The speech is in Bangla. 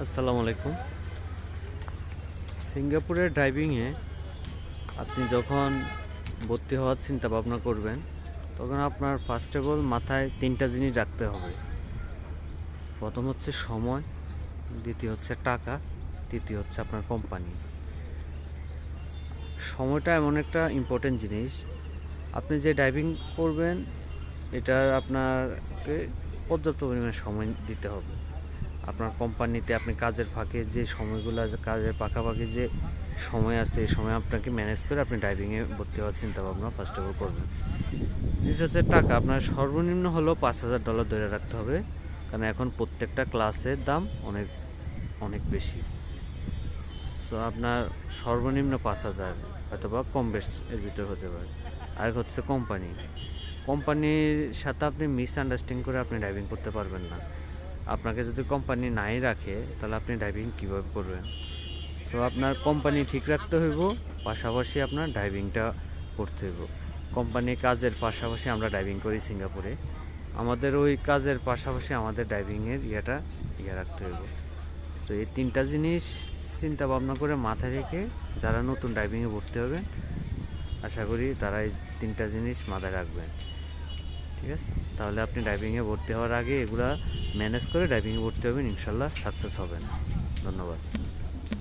আসসালামু আলাইকুম। সিঙ্গাপুরের ড্রাইভিংয়ে আপনি যখন ভর্তি হওয়ার চিন্তা ভাবনা করবেন, তখন আপনার ফার্স্ট অফ অল মাথায় 3টা জিনিস রাখতে হবে। প্রথম হচ্ছে সময়, দ্বিতীয় হচ্ছে টাকা, তৃতীয় হচ্ছে আপনার কোম্পানি। সময়টা এমন একটা ইম্পর্টেন্ট জিনিস। আপনি যে ড্রাইভিং করবেন, এটার আপনাকে পর্যাপ্ত পরিমাণে সময় দিতে হবে। আপনার কোম্পানিতে আপনি কাজের ফাঁকে যে সময়গুলো, কাজের পাশাপাশি যে সময় আছে, এই সময় আপনাকে ম্যানেজ করে আপনি ড্রাইভিংয়ে ভর্তি হওয়ার চিন্তাভাবনা ফার্স্ট অফ অল করবেন। দ্বিতীয় হচ্ছে টাকা। আপনার সর্বনিম্ন হলেও $5,000 ধরে রাখতে হবে, কারণ এখন প্রত্যেকটা ক্লাসের দাম অনেক অনেক বেশি। সো আপনার সর্বনিম্ন 5,000, অথবা কম বেশ এর ভিতরে হতে পারে। আর হচ্ছে কোম্পানি। কোম্পানির সাথে আপনি মিসআন্ডারস্ট্যান্ডিং করে আপনি ড্রাইভিং করতে পারবেন না। আপনাকে যদি কোম্পানি নাই রাখে, তাহলে আপনি ড্রাইভিং কীভাবে করবেন? সো আপনার কোম্পানি ঠিক রাখতে হইব, পাশাপাশি আপনার ড্রাইভিংটা করতে হইব। কোম্পানি কাজের পাশাপাশি আমরা ড্রাইভিং করি সিঙ্গাপুরে, আমাদের ওই কাজের পাশাপাশি আমাদের ড্রাইভিংয়ের ইয়ে রাখতে হইব। তো এই 3টা জিনিস চিন্তা ভাবনা করে মাথায় রেখে যারা নতুন ড্রাইভিংয়ে ভর্তি হবেন, আশা করি তারা এই 3টা জিনিস মাথায় রাখবেন। ঠিক আছে? তাহলে আপনি ড্রাইভিংয়ে ভর্তি হওয়ার আগে এগুলা ম্যানেজ করে ড্রাইভিংয়ে ভর্তি হবেন, ইনশাল্লাহ সাকসেস হবেন। ধন্যবাদ।